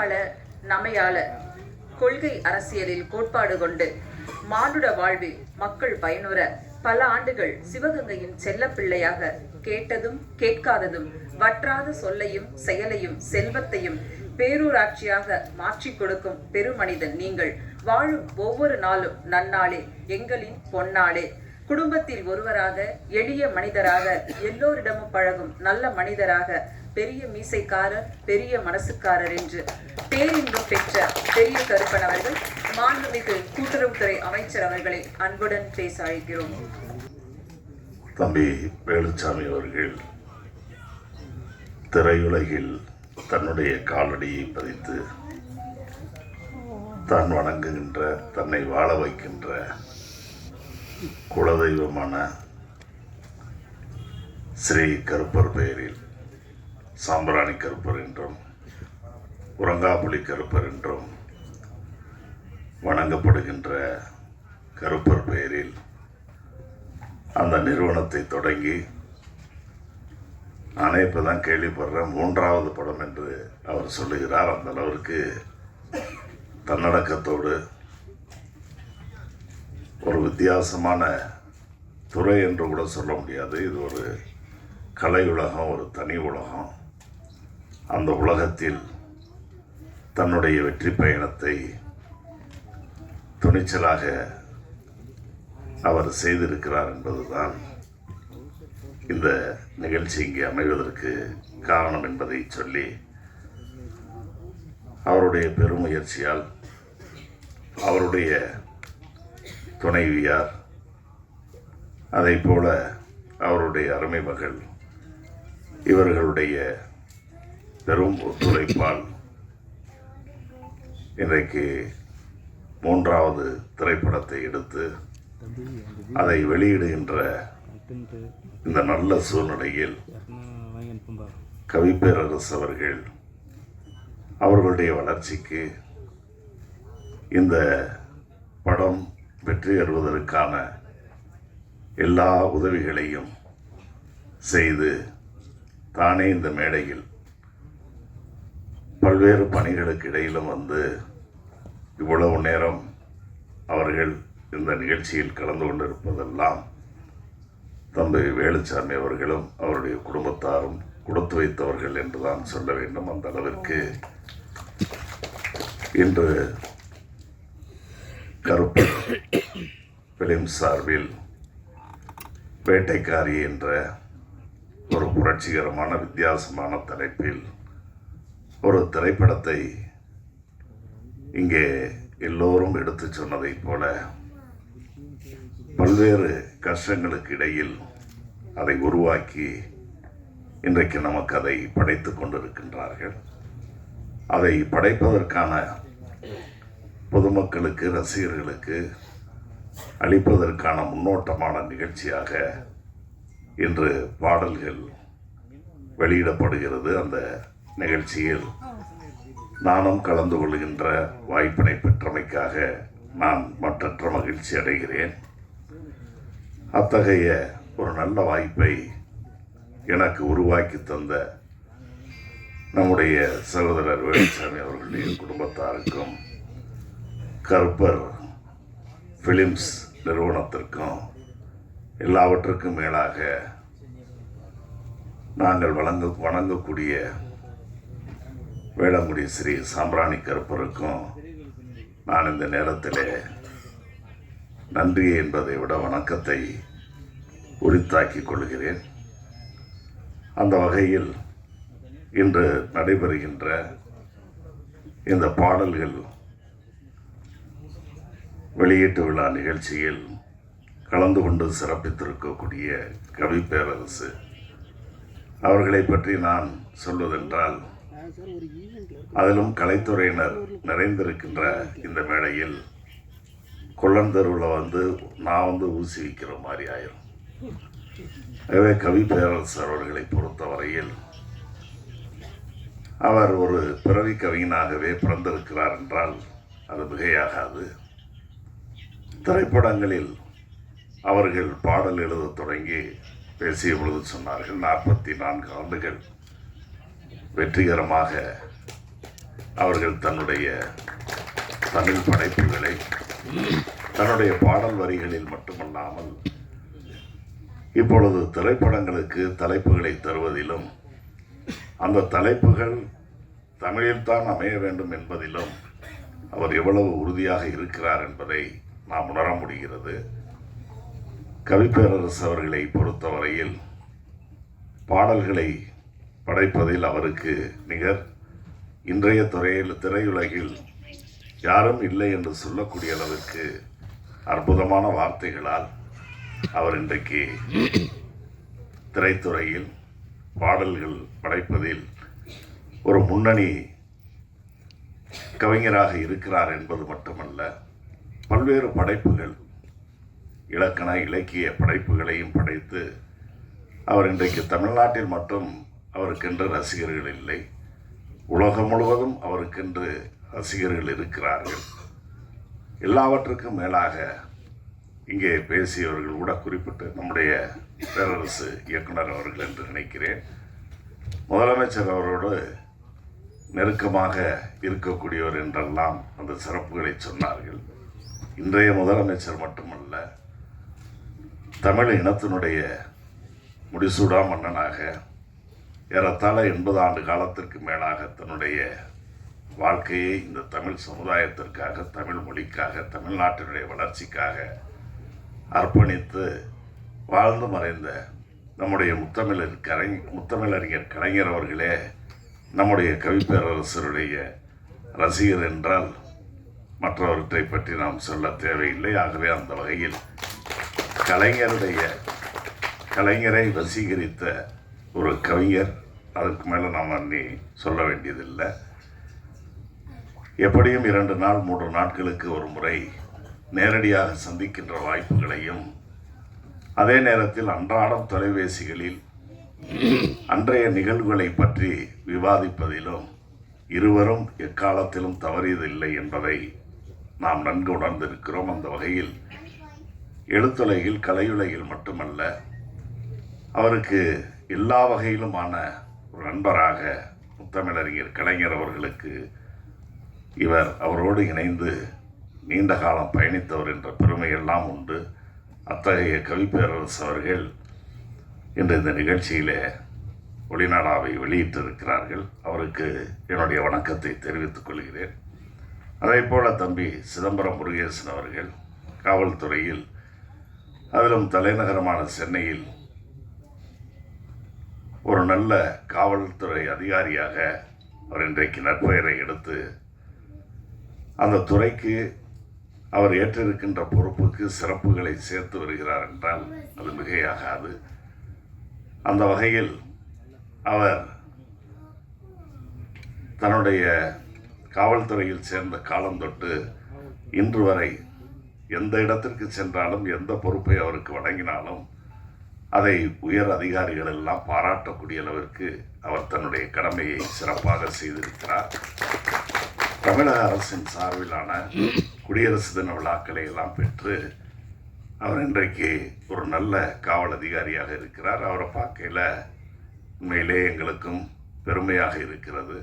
நாடாள நமையாள கொள்கை அரசியலில் கோட்பாடு கொண்டு மானுட வாழ்வில் மக்கள் பயனுற பல ஆண்டுகள் சிவகங்கையின் செல்லப்பிள்ளையாக கேட்டதும் கேட்காததும் வற்றாத சொல்லையும் செயலையும் செல்வத்தையும் பேரூராட்சியாக மாற்றிக் கொடுக்கும் பெருமனிதன் நீங்கள். வாழும் ஒவ்வொரு நாளும் நன்னாளே, எங்களின் பொன்னாளே. குடும்பத்தில் ஒருவராக, எளிய மனிதராக, எல்லோரிடமும் பழகும் நல்ல மனிதராக, பெரிய மீசைக்காரர், பெரிய மனசுக்காரர் என்று பேரின்பம் பெற்ற பெரிய கருப்பன் அவர்கள் மாண்புமிகு கூட்டுறவுத்துறை அமைச்சர் அவர்களை அன்புடன் பேச அழைக்கிறோம். தம்பி வேலுச்சாமி அவர்கள் திரையுலகில் தன்னுடைய காலடியை பதித்து தான் வணங்குகின்ற, தன்னை வாழ வைக்கின்ற குலதெய்வமான ஸ்ரீ கருப்பர் பெயரில் சாம்பிராணி கருப்பர் என்றும் உறங்காப்புலி கருப்பர் என்றும் வணங்கப்படுகின்ற கருப்பர் பெயரில் அந்த நிறுவனத்தை தொடங்கி நானே இப்போதான் கேள்விப்படுறேன் 3வது படம் என்று அவர் சொல்லுகிறார். அந்த அளவிற்கு தன்னடக்கத்தோடு ஒரு வித்தியாசமான துறை என்று கூட சொல்ல முடியாது. இது ஒரு கலை உலகம், ஒரு தனி உலகம். அந்த உலகத்தில் தன்னுடைய வெற்றி பயணத்தை துணிச்சலாக அவர் செய்திருக்கிறார் என்பதுதான் இந்த நிகழ்ச்சி இங்கே அமைவதற்கு காரணம் என்பதை சொல்லி, அவருடைய பெருமுயற்சியால் அவருடைய துணைவியார், அதை போல அவருடைய அருமை மகள், இவர்களுடைய பெரும் ஒத்துழைப்பால் இன்றைக்கு 3வது திரைப்படத்தை எடுத்து அதை வெளியிடுகின்ற இந்த நல்ல சூழ்நிலையில் கவிப்பேரரசு அவர்களுடைய வளர்ச்சிக்கு இந்த படம் வெற்றி பெறுவதற்கான எல்லா உதவிகளையும் செய்து தானே இந்த மேடையில் பல்வேறு பணிகளுக்கு இடையிலும் வந்து இவ்வளவு நேரம் அவர்கள் இந்த நிகழ்ச்சியில் கலந்து கொண்டிருப்பதெல்லாம் தம்பி வேலுச்சாமி அவர்களும் அவருடைய குடும்பத்தாரும் கொடுத்து வைத்தவர்கள் என்றுதான் சொல்ல வேண்டும். அந்த அளவிற்கு இன்று கருப்பன் பிலிம் சார்பில் வேட்டைக்காரி என்ற ஒரு புரட்சிகரமான வித்தியாசமான தலைப்பில் ஒரு திரைப்படத்தை இங்கே எல்லோரும் எடுத்து சொன்னதைப் போல பல்வேறு கஷ்டங்களுக்கு இடையில் அதை உருவாக்கி இன்றைக்கு நமக்கு அதை படைத்து கொண்டிருக்கின்றார்கள். அதை படைப்பதற்கான பொதுமக்களுக்கு, ரசிகர்களுக்கு அளிப்பதற்கான முன்னோட்டமான நிகழ்ச்சியாக இன்று பாடல்கள் வெளியிடப்படுகிறது. அந்த நிகழ்ச்சியில் நானும் கலந்து கொள்கின்ற வாய்ப்பினை பெற்றமைக்காக நான் மற்றற்ற மகிழ்ச்சி அடைகிறேன். அத்தகைய ஒரு நல்ல வாய்ப்பை எனக்கு உருவாக்கி தந்த நம்முடைய சகோதரர் வேலுச்சாமி அவர்களுடைய குடும்பத்தாருக்கும், கருப்பர் பிலிம்ஸ் நிறுவனத்திற்கும், எல்லாவற்றுக்கும் மேலாக நாங்கள் வணங்கக்கூடிய வேளங்குடி ஸ்ரீ சாம்பிராணி கருப்பருக்கும் நான் இந்த நேரத்திலே நன்றி என்பதை விட வணக்கத்தை உரித்தாக்கிக் கொள்கிறேன். அந்த வகையில் இன்று நடைபெறுகின்ற இந்த பாடல்கள் வெளியீட்டு விழா நிகழ்ச்சியில் கலந்து கொண்டு சிறப்பித்திருக்கக்கூடிய கவிப்பேரரசு அவர்களை பற்றி நான் சொல்வதென்றால், அதிலும் கலைத்துறையினர் நிறைந்திருக்கின்ற இந்த மேடையில் கொள்ளந்தருவில் நான் ஊசி வைக்கிற மாதிரி ஆயிரும். எனவே கவிப்பேரரசர் அவர்களை பொறுத்தவரையில் அவர் ஒரு பிறவி கவிஞனாகவே பிறந்திருக்கிறார் என்றால் அது மிகையாகாது. திரைப்படங்களில் அவர்கள் பாடல் எழுத தொடங்கி பேசிய பொழுது சொன்னார்கள், 44 ஆண்டுகள் வெற்றிகரமாக அவர்கள் தன்னுடைய தமிழ் படைப்புகளை தன்னுடைய பாடல் வரிகளில் மட்டுமல்லாமல் இப்பொழுது திரைப்படங்களுக்கு தலைப்புகளை தருவதிலும் அந்த தலைப்புகள் தமிழில்தான் அமைய வேண்டும் என்பதிலும் அவர் எவ்வளவு உறுதியாக இருக்கிறார் என்பதை நாம் உணர முடிகிறது. கவிப்பேரரசு அவர்களை பொறுத்தவரையில் பாடல்களை படைப்பதில் அவருக்கு நிகர் இன்றைய திரையுலகில் யாரும் இல்லை என்று சொல்லக்கூடிய அளவிற்கு அற்புதமான வார்த்தைகளால் அவர் இன்றைக்கு திரைத்துறையில் பாடல்கள் படைப்பதில் ஒரு முன்னணி கவிஞராக இருக்கிறார் என்பது மட்டுமல்ல, பல்வேறு படைப்புகள் இலக்கண இலக்கிய படைப்புகளையும் படைத்து அவர் இன்றைக்கு தமிழ்நாட்டில் மட்டும் அவருக்கென்று ரசிகர்கள் இல்லை, உலகம் முழுவதும் அவருக்கென்று ரசிகர்கள் இருக்கிறார்கள். எல்லாவற்றுக்கும் மேலாக இங்கே பேசியவர்கள் கூட குறிப்பிட்டு நம்முடைய பேரரசு இயக்குனர் அவர்கள் என்று நினைக்கிறேன், முதலமைச்சர் அவரோடு நெருக்கமாக இருக்கக்கூடியவர் என்றெல்லாம் அந்த சிறப்புகளை சொன்னார்கள். இன்றைய முதலமைச்சர் மட்டுமல்ல, தமிழ் இனத்தினுடைய முடிசூடா மன்னனாக ஏறத்தாழ 80 ஆண்டு காலத்திற்கு மேலாக தன்னுடைய வாழ்க்கையை இந்த தமிழ் சமுதாயத்திற்காக, தமிழ் மொழிக்காக, தமிழ்நாட்டினுடைய வளர்ச்சிக்காக அர்ப்பணித்து வாழ்ந்து மறைந்த நம்முடைய முத்தமிழறிஞர் கலைஞர் அவர்களே நம்முடைய கவிப்பேரரசருடைய ரசிகர் என்றால் மற்றவற்றை பற்றி நாம் சொல்ல தேவையில்லை. ஆகவே அந்த வகையில் கலைஞரை வசீகரித்த ஒரு கவிஞர், அதுக்கு மேலே நாம் அன்னி சொல்ல வேண்டியதில்லை. எப்படியும் 2 நாள் 3 நாட்களுக்கு ஒரு முறை நேரடியாக சந்திக்கின்ற வாய்ப்புகளையும், அதே நேரத்தில் அன்றாடம் தொலைபேசிகளில் அன்றைய நிகழ்வுகளை பற்றி விவாதிப்பதிலும் இருவரும் எக்காலத்திலும் தவறியதில்லை என்பதை நாம் நன்கு உணர்ந்திருக்கிறோம். அந்த வகையில் எழுத்துலகில், கலையுலகில் மட்டுமல்ல, அவருக்கு எல்லா வகையிலுமான ஒரு நண்பராக முத்தமிழறிஞர் கலைஞர் அவர்களுக்கு அவரோடு இணைந்து நீண்ட காலம் பயணித்தவர் என்ற பெருமையெல்லாம் உண்டு. அத்தகைய கவிப்பேரரசு அவர்கள் இன்று இந்த நிகழ்ச்சியிலே ஒளிநாடாவை வெளியிட்டிருக்கிறார்கள். அவருக்கு என்னுடைய வணக்கத்தை தெரிவித்துக் கொள்கிறேன். அதே போல தம்பி சிதம்பரம் முருகேசன் அவர்கள் காவல்துறையில், அதிலும் தலைநகரமான சென்னையில் ஒரு நல்ல காவல்துறை அதிகாரியாக அவர் இன்றைக்கு நற்பெயரை எடுத்து அந்த துறைக்கு அவர் ஏற்றிருக்கின்ற பொறுப்புக்கு சிறப்புகளை சேர்த்து வருகிறார் என்றால் அது மிகையாகாது. அந்த வகையில் அவர் தன்னுடைய காவல்துறையில் சேர்ந்த காலம் தொட்டு இன்று வரை எந்த இடத்திற்கு சென்றாலும், எந்த பொறுப்பை அவருக்கு வழங்கினாலும் அதை உயர் அதிகாரிகள் எல்லாம் பாராட்டக்கூடிய அளவிற்கு அவர் தன்னுடைய கடமையை சிறப்பாக செய்திருக்கிறார். தமிழக அரசின் சார்பிலான குடியரசு தின விழாக்களை எல்லாம் பெற்று அவர் இன்றைக்கு ஒரு நல்ல காவல் அதிகாரியாக இருக்கிறார். அவரை பார்க்கையில் உண்மையிலே எங்களுக்கும் பெருமையாக இருக்கிறது.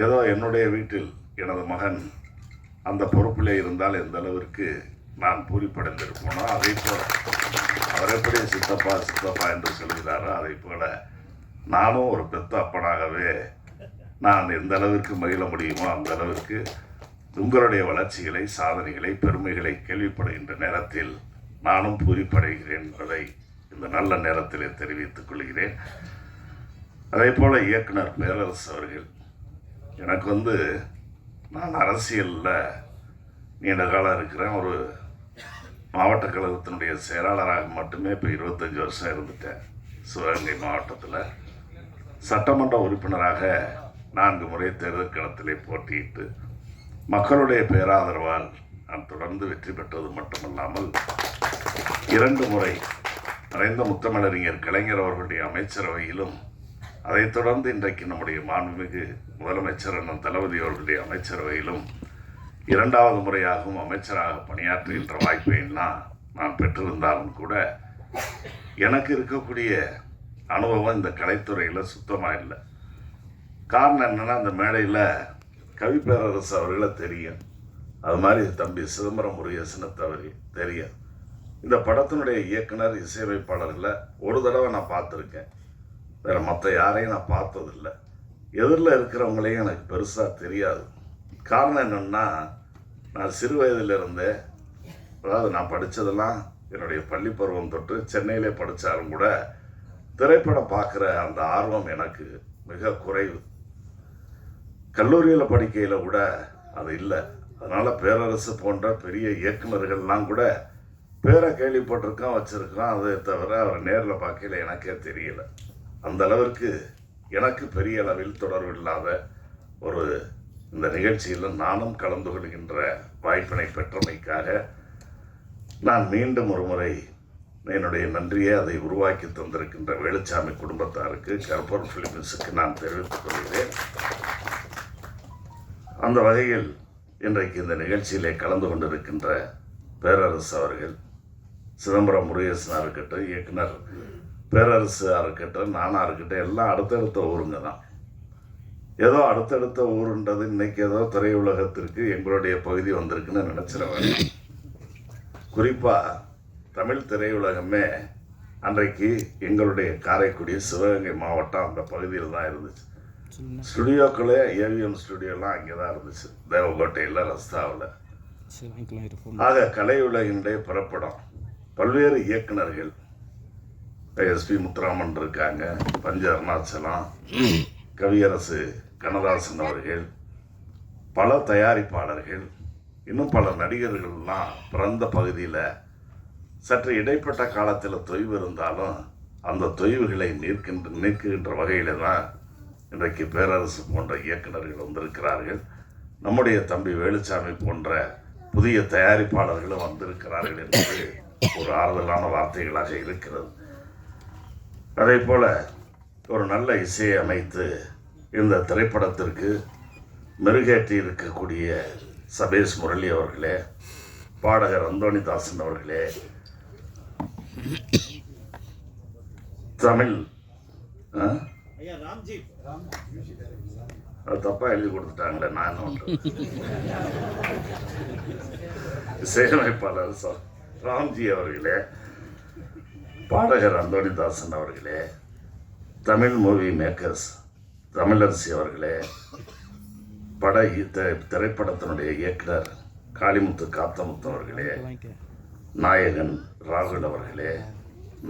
ஏதோ என்னுடைய வீட்டில் எனது மகன் அந்த பொறுப்பிலே இருந்தால் எந்த அளவிற்கு நான் பூரிப்படைந்திருப்போனோ, அதை போல அவர் எப்படி சித்தப்பா சித்தப்பா என்று சொல்கிறாரோ, அதை போல நானும் ஒரு பெத்த அப்பனாகவே நான் எந்த அளவிற்கு மகிழ முடியுமோ அந்த அளவிற்கு உங்களுடைய வளர்ச்சிகளை, சாதனைகளை, பெருமைகளை கேள்விப்படுகின்ற நேரத்தில் நானும் பூரிப்படைகிறேன் என்பதை இந்த நல்ல நேரத்திலே தெரிவித்துக் கொள்கிறேன். அதே போல இயக்குனர் பேரரசு அவர்கள், எனக்கு நான் அரசியலில் நீண்ட காலம் இருக்கிறேன். ஒரு மாவட்ட கழகத்தினுடைய செயலாளராக மட்டுமே இப்போ 25 வருஷம் இருந்துட்டேன். சிவகங்கை மாவட்டத்தில் சட்டமன்ற உறுப்பினராக 4 முறை தேர்தல் களத்திலே போட்டியிட்டு மக்களுடைய பேராதரவால் நான் தொடர்ந்து வெற்றி பெற்றது மட்டுமல்லாமல் 2 முறை மறைந்த முத்தமிழறிஞர் கலைஞர் அவர்களுடைய அமைச்சரவையிலும், அதைத் தொடர்ந்து இன்றைக்கு நம்முடைய மாண்புமிகு முதலமைச்சர் அண்ணன் தளபதி அவர்களுடைய அமைச்சரவையிலும் 2வது முறையாகவும் அமைச்சராக பணியாற்றுகின்ற வாய்ப்பை எல்லாம் நான் பெற்றிருந்தாலும் கூட எனக்கு இருக்கக்கூடிய அனுபவம் இந்த கலைத்துறையில் சுத்தமாக இல்லை. காரணம் என்னன்னா, அந்த மேடையில் கவி பேரரசு அவர்களை தெரியும், அது மாதிரி தம்பி சிதம்பரம் முருகேசனை தவறி தெரியும். இந்த படத்தினுடைய இயக்குனர் இசையமைப்பாளர்களை ஒரு தடவை நான் பார்த்துருக்கேன், வேறு மற்ற யாரையும் நான் பார்த்ததில்லை. எதிரில் இருக்கிறவங்களையும் எனக்கு பெருசாக தெரியாது. காரணம் என்னென்னா, நான் சிறு வயதிலிருந்தே, அதாவது நான் படித்ததெல்லாம் என்னுடைய பள்ளி பருவம் தொட்டு சென்னையிலே படித்தாலும் கூட திரைப்படம் பார்க்குற அந்த ஆர்வம் எனக்கு மிக குறைவு. கல்லூரியில் படிக்கையில் கூட அது இல்லை. அதனால் பேரரசு போன்ற பெரிய இயக்குநர்கள்லாம் கூட பேரை கேள்விப்பட்டிருக்கோம், வச்சுருக்கோம். அதை தவிர அவர் நேரில் பார்க்கல எனக்கே தெரியல. அந்த அளவிற்கு எனக்கு பெரிய அளவில் தொடர்பு இல்லாத ஒரு இந்த நிகழ்ச்சியில் நானும் கலந்து கொள்கின்ற வாய்ப்பினை பெற்றமைக்காக நான் மீண்டும் ஒரு முறை என்னுடைய நன்றியை அதை உருவாக்கி தந்திருக்கின்ற வேலுச்சாமி குடும்பத்தாருக்கு, கற்பூர் ஃபிலிம்ஸுக்கு நான் தெரிவித்துக் கொள்கிறேன். அந்த வகையில் இன்றைக்கு இந்த நிகழ்ச்சியிலே கலந்து கொண்டிருக்கின்ற பேரரசு அவர்கள், சிதம்பரம் முருகேசனாக இருக்கட்டும், இயக்குனர் பேரரசு இருக்கட்டும், நானாக இருக்கட்டும், எல்லாம் அடுத்தடுத்த ஊருங்க தான். ஏதோ அடுத்தடுத்த ஊருன்றது இன்னைக்கு ஏதோ திரையுலகத்திற்கு எங்களுடைய பகுதி வந்திருக்குன்னு நினச்சிட வேண்டாம். குறிப்பாக தமிழ் திரையுலகமே அன்றைக்கு எங்களுடைய காரைக்குடி சிவகங்கை மாவட்டம் அந்த பகுதியில் தான் இருந்துச்சு. ஸ்டுடியோக்களே ஏவிஎம் ஸ்டுடியோலாம் அங்கே தான் இருந்துச்சு, தேவக்கோட்டையில், ரஸ்தாவில். ஆக கலை உலகினுடைய பிறப்பிடம். பல்வேறு இயக்குநர்கள், எஸ்பி முத்துராமன் இருக்காங்க, பஞ்ச அருணாச்சலம், கவியரசு கண்ணதாசன் அவர்கள், பல தயாரிப்பாளர்கள், இன்னும் பல நடிகர்கள்லாம் பிறந்த பகுதியில் சற்று இடைப்பட்ட காலத்தில் தொய்வு இருந்தாலும் அந்த தொய்வுகளை நீக்குகின்ற வகையில் தான் இன்றைக்கு பேரரசு போன்ற இயக்குநர்கள் வந்திருக்கிறார்கள். நம்முடைய தம்பி வேலுச்சாமி போன்ற புதிய தயாரிப்பாளர்களும் வந்திருக்கிறார்கள் என்பது ஒரு ஆறுதலான வார்த்தைகளாக இருக்கிறது. அதே போல் ஒரு நல்ல இசையை அமைத்து இந்த திரைப்படத்திற்கு மெருகேற்றி இருக்கக்கூடிய சபேஷ் முரளி அவர்களே, பாடகர் அந்தோணிதாசன் அவர்களே, தமிழ் தப்பா எழுதி கொடுத்துட்டாங்களே, நான் இசையமைப்பாளர் ராம்ஜி அவர்களே, பாடகர் அந்தோணிதாசன் அவர்களே, தமிழ் மூவி மேக்கர்ஸ் தமிழரசி அவர்களே, திரைப்படத்தினுடைய இயக்குனர் காளிமுத்து காத்தமுத்து அவர்களே, நாயகன் ராகுல் அவர்களே,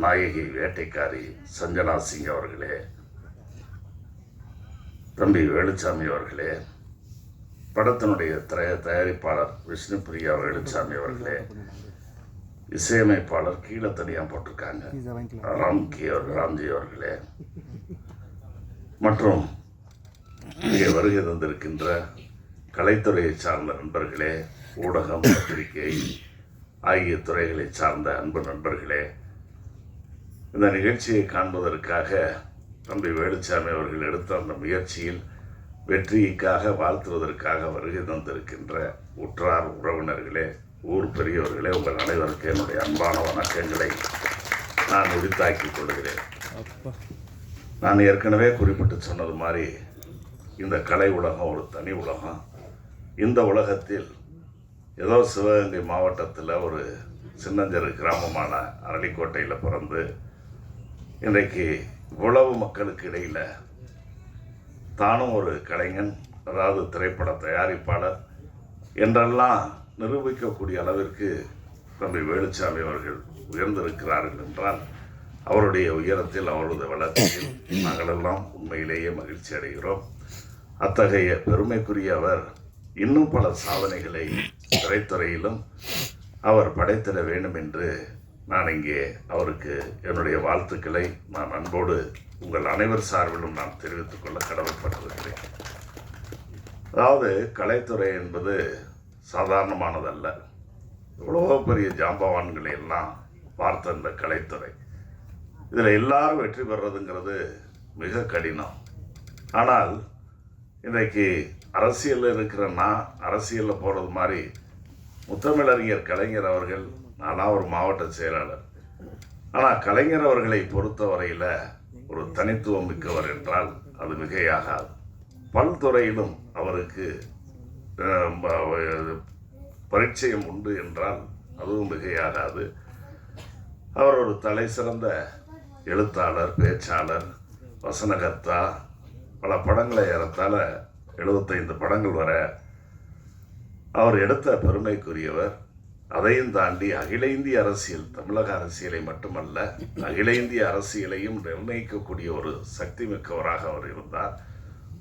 நாயகி வேட்டைக்காரி சஞ்சனா சிங் அவர்களே, தம்பி வேலுச்சாமி அவர்களே, படத்தினுடைய தயாரிப்பாளர் விஷ்ணுபிரியா வேலுச்சாமி அவர்களே, இசையமைப்பாளர் கீழே தனியாக போட்டிருக்காங்க ராம்ஜி அவர்களே, மற்றும் இங்கே வருகை தந்திருக்கின்ற கலைத்துறையை சார்ந்த நண்பர்களே, ஊடகம், பத்திரிகை ஆகிய துறைகளை சார்ந்த அன்பு நண்பர்களே, இந்த நிகழ்ச்சியை காண்பதற்காக தம்பி வேலுச்சாமி அவர்கள் எடுத்த அந்த முயற்சியில் வெற்றிக்காக வாழ்த்துவதற்காக வருகை தந்திருக்கின்ற உற்றார் உறவினர்களே, ஊர் பெரியவர்களே, உங்கள் அனைவருக்கு என்னுடைய அன்பான வணக்கங்களை நான் உரித்தாக்கிக் கொள்கிறேன். நான் ஏற்கனவே குறிப்பிட்டு சொன்னது மாதிரி இந்த கலை உலகம் ஒரு தனி உலகம். இந்த உலகத்தில் ஏதோ சிவகங்கை மாவட்டத்தில் ஒரு சின்னஞ்சிறு கிராமமான அரளிக்கோட்டையில் பிறந்து இன்றைக்கு இவ்வளவு மக்களுக்கு இடையில் தானும் ஒரு கலைஞன், அதாவது திரைப்பட தயாரிப்பாளர் என்றெல்லாம் நிரூபிக்கக்கூடிய அளவிற்கு தம்பி வேலுச்சாமி அவர்கள் உயர்ந்திருக்கிறார்கள் என்றால் அவருடைய உயரத்தில், அவரது வளர்ச்சியில் நாங்களெல்லாம் உண்மையிலேயே மகிழ்ச்சி அடைகிறோம். அத்தகைய பெருமைக்குரிய அவர் இன்னும் பல சாதனைகளை திரைத்துறையிலும் அவர் படைத்திட வேண்டும் என்று நான் இங்கே அவருக்கு என்னுடைய வாழ்த்துக்களை நான் அன்போடு உங்கள் அனைவர் சார்பிலும் நான் தெரிவித்துக் கொள்ள கடமைப்பட்டிருக்கிறேன். அதாவது கலைத்துறை என்பது சாதாரணமானதல்ல. எவ்வளவோ பெரிய ஜாம்பவான்களை எல்லாம் பார்த்த இந்த கலைத்துறை, இதில் எல்லாரும் வெற்றி பெறதுங்கிறது மிக கடினம். ஆனால் இன்றைக்கு அரசியலில் இருக்கிற நான் அரசியலில் போகிறது மாதிரி முத்தமிழறிஞர் கலைஞர் அவர்கள், நானாக ஒரு மாவட்ட செயலாளர், ஆனால் கலைஞர் அவர்களை பொறுத்தவரையில் ஒரு தனித்துவம் மிக்கவர் என்றால் அது மிகையாகாது. பல்துறையிலும் அவருக்கு பரிச்சயம் உண்டு என்றால் அதுவும் மிகையாகாது. அவர் ஒரு தலை சிறந்த எழுத்தாளர், பேச்சாளர், வசனகர்த்தா. பல படங்களை ஏறத்தாழ 75 படங்கள் வர அவர் எடுத்த பெருமைக்குரியவர். அதையும் தாண்டி அகில இந்திய அரசியல், தமிழக அரசியலை மட்டுமல்ல அகில இந்திய அரசியலையும் நிர்ணயிக்கக்கூடிய ஒரு சக்தி மிக்கவராக அவர் இருந்தார்.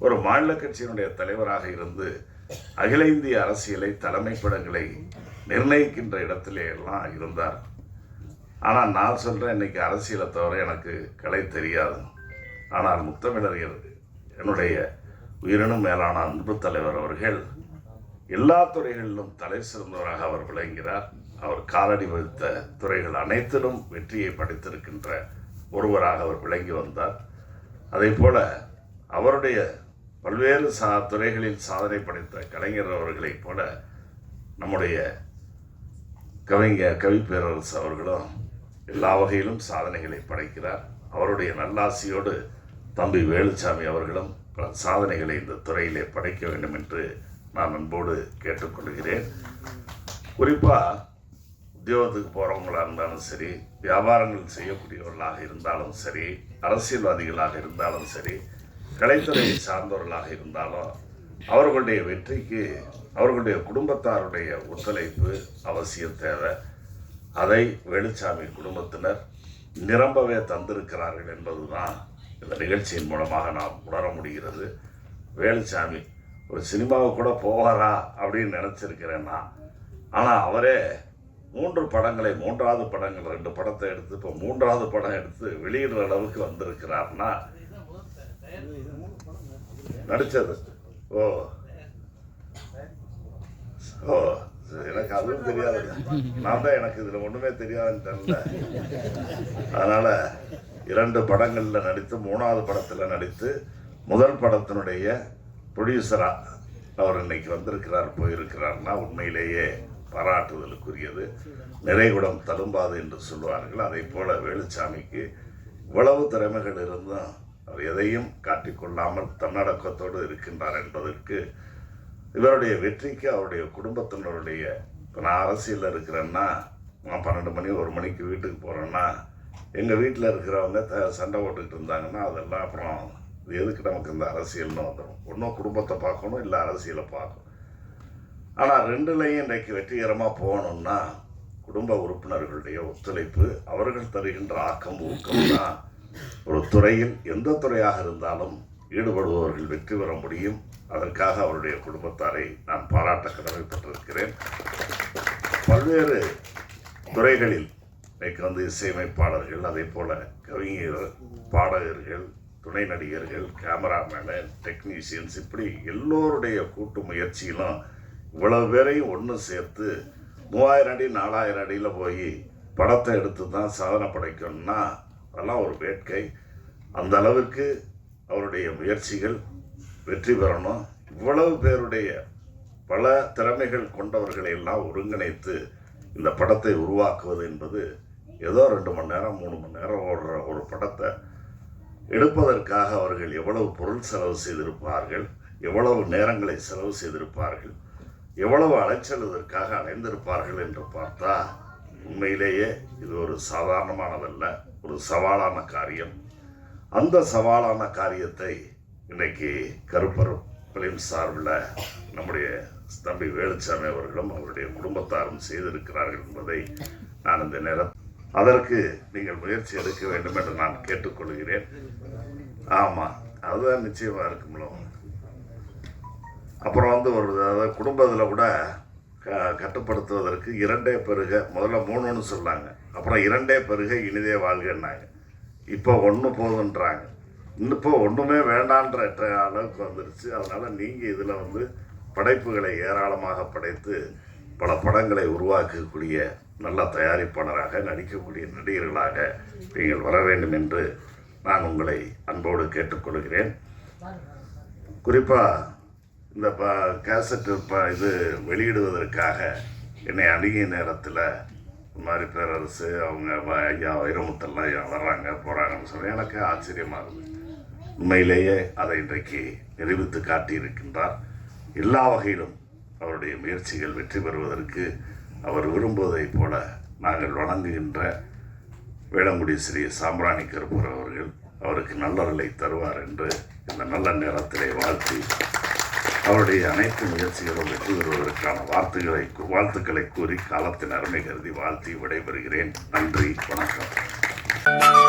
ஒரு மாநில கட்சியினுடைய தலைவராக இருந்து அகில இந்திய அரசியலை, தலைமைப்படங்களை நிர்ணயிக்கின்ற இடத்திலே எல்லாம் இருந்தார். ஆனால் நான் சொல்கிறேன், இன்னைக்கு அரசியலை தவிர எனக்கு கலை தெரியாது. ஆனால் முத்தமிழர் என்னுடைய உயிரினும் மேலான அன்பு தலைவர் அவர்கள் எல்லா துறைகளிலும் தலை சிறந்தவராக அவர் விளங்குகிறார். அவர் காலடி வைத்த துறைகள் அனைத்திலும் வெற்றியை படைத்திருக்கின்ற ஒருவராக அவர் விளங்கி வந்தார். அதே போல அவருடைய பல்வேறு துறைகளில் சாதனை படைத்த கலைஞர் அவர்களைப் போல நம்முடைய கவி பேரரசு அவர்களும் எல்லா வகையிலும் சாதனைகளை படைக்கிறார். அவருடைய நல்லாசியோடு தம்பி வேலுச்சாமி அவர்களும் பல சாதனைகளை இந்த துறையிலே படைக்க வேண்டும் என்று நான் அன்போடு கேட்டுக்கொள்கிறேன். குறிப்பாக உத்தியோகத்துக்கு போகிறவங்களாக இருந்தாலும் சரி, வியாபாரங்கள் செய்யக்கூடியவர்களாக இருந்தாலும் சரி, அரசியல்வாதிகளாக இருந்தாலும் சரி, கலைத்துறையை சார்ந்தவர்களாக இருந்தாலும் அவர்களுடைய வெற்றிக்கு அவர்களுடைய குடும்பத்தாருடைய ஒத்துழைப்பு அவசியம் தேவை. அதை வேலுச்சாமி குடும்பத்தினர் நிரம்பவே தந்திருக்கிறார்கள் என்பதுதான் இந்த நிகழ்ச்சியின் மூலமாக நாம் உணர முடிகிறது. வேலுச்சாமி ஒரு சினிமாவை கூட போவாரா அப்படின்னு நினச்சிருக்கிறேன் நான். ஆனால் அவரே 3 படங்களை, 3வது படங்கள் 2 படத்தை எடுத்து இப்போ 3வது படம் எடுத்து வெளியிடுற அளவுக்கு வந்திருக்கிறார்னா நடித்தது. ஓ ஓ எனக்கு அதுவும் தெரியாது. நான் தான் எனக்கு இதில் ஒன்றுமே தெரியாதுன்னு தெரியல. அதனால் 2 படங்களில் நடித்து 3வது படத்தில் நடித்து முதல் படத்தினுடைய ப்ரொடியூசராக அவர் இன்னைக்கு வந்திருக்கிறார், போயிருக்கிறார்னா உண்மையிலேயே பாராட்டுதலுக்குரியது. நிறைகுடம் தழும்பாது என்று சொல்லுவார்கள். அதை போல வேலுச்சாமிக்கு இவ்வளவு திறமைகள் இருந்தும் அவர் எதையும் காட்டிக்கொள்ளாமல் தன்னடக்கத்தோடு இருக்கின்றார் என்பதற்கு இவருடைய வெற்றிக்கு அவருடைய குடும்பத்தினருடைய, இப்போ நான் அரசியலில் இருக்கிறேன்னா, நான் 12 மணி 1 மணிக்கு வீட்டுக்கு போகிறேன்னா எங்கள் வீட்டில் இருக்கிறவங்க சண்டை போட்டுக்கிட்டு இருந்தாங்கன்னா அதெல்லாம் அப்புறம் இது எதுக்கு நமக்கு இந்த அரசியல்னு வந்துடும். ஒன்றும் குடும்பத்தை பார்க்கணும், இல்லை அரசியலை பார்க்கணும். ஆனால் 2லையும் இன்றைக்கு வெற்றிகரமாக போகணும்னா குடும்ப உறுப்பினர்களுடைய ஒத்துழைப்பு, அவர்கள் தருகின்ற ஆக்கம், ஊக்கம் தான் ஒரு துறையில் எந்த துறையாக இருந்தாலும் ஈடுபடுபவர்கள் வெற்றி பெற முடியும். அதற்காக அவருடைய குடும்பத்தாரை நான் பாராட்ட கடமைப்பட்டிருக்கிறேன். பல்வேறு துறைகளில் இன்றைக்கு இசையமைப்பாளர்கள், அதே போல கவிஞர், பாடகர்கள், துணை நடிகர்கள், கேமராமேன், டெக்னீஷியன்ஸ், இப்படி எல்லோருடைய கூட்டு முயற்சியிலும் இவ்வளவு பேரையும் ஒன்று சேர்த்து 3000 அடி 4000 அடியில் போய் படத்தை எடுத்து தான் சாதனை படைக்கணும்னா அதெல்லாம் ஒரு வேட்கை. அந்த அளவிற்கு அவருடைய முயற்சிகள் வெற்றி பெறணும். இவ்வளவு பேருடைய பல திறமைகள் கொண்டவர்களை எல்லாம் ஒருங்கிணைத்து இந்த படத்தை உருவாக்குவது என்பது ஏதோ 2 மணி நேரம் 3 மணி நேரம் ஓடுற ஒரு படத்தை எடுப்பதற்காக அவர்கள் எவ்வளவு பொருள் செலவு செய்திருப்பார்கள், எவ்வளவு நேரங்களை செலவு செய்திருப்பார்கள், எவ்வளவு அலைச்சல் இதற்காக அலைந்திருப்பார்கள் என்று பார்த்தா உண்மையிலேயே இது ஒரு சாதாரணமானதல்ல, ஒரு சவாலான காரியம். அந்த சவாலான காரியத்தை இன்னைக்கு கருப்பர் பிலிம் சார்பில் நம்முடைய தம்பி வேலுச்சாமி அவர்களும் அவருடைய குடும்பத்தாரும் செய்திருக்கிறார்கள் என்பதை நான் இந்த நேரத்தில் அதற்கு நீங்கள் முயற்சி எடுக்க வேண்டும் என்று நான் கேட்டுக்கொள்கிறேன். ஆமாம், அதுதான் நிச்சயமாக இருக்கும்ல. அப்புறம் அதாவது குடும்பத்தில் கூட கட்டுப்படுத்துவதற்கு 2 பெருக, முதல்ல 3ன்னு சொன்னாங்க, அப்புறம் 2 பெருக இனிதே வாழ்கன்னாங்க. இப்போ 1 போதுன்றாங்க. இப்போ ஒன்றுமே வேண்டான்ற அளவுக்கு வந்துருச்சு. அதனால் நீங்கள் இதில் படைப்புகளை ஏராளமாக படைத்து பல படங்களை உருவாக்கக்கூடிய நல்ல தயாரிப்பாளராக, நடிக்கக்கூடிய நடிகர்களாக நீங்கள் வர வேண்டும் என்று நான் உங்களை அன்போடு கேட்டுக்கொள்கிறேன். குறிப்பாக இந்த கேசட்டு இது வெளியிடுவதற்காக என்னை அணுகிய நேரத்தில் இந்த மாதிரி பேரரசு அவங்க ஐயா வைரமுத்தெல்லாம் வர்றாங்க போகிறாங்கன்னு சொல்லி எனக்கு ஆச்சரியமாக இருக்குது. உண்மையிலேயே அதை இன்றைக்கு நிரூபித்து காட்டியிருக்கின்றார். எல்லா வகையிலும் அவருடைய முயற்சிகள் வெற்றி பெறுவதற்கு அவர் விரும்புவதைப் போல நாங்கள் வணங்குகின்ற வேளங்குடி ஸ்ரீ சாம்பிராணி கருப்பர் அவர்கள் அவருக்கு நல்லருளை தருவார் என்று இந்த நல்ல நேரத்திலே வாழ்த்தி அவருடைய அனைத்து முயற்சிகளும் வெற்றி பெறுவதற்கான வாழ்த்துக்களை கூறி காலத்தின் அருமை கருதி வாழ்த்தி விடைபெறுகிறேன். நன்றி, வணக்கம்.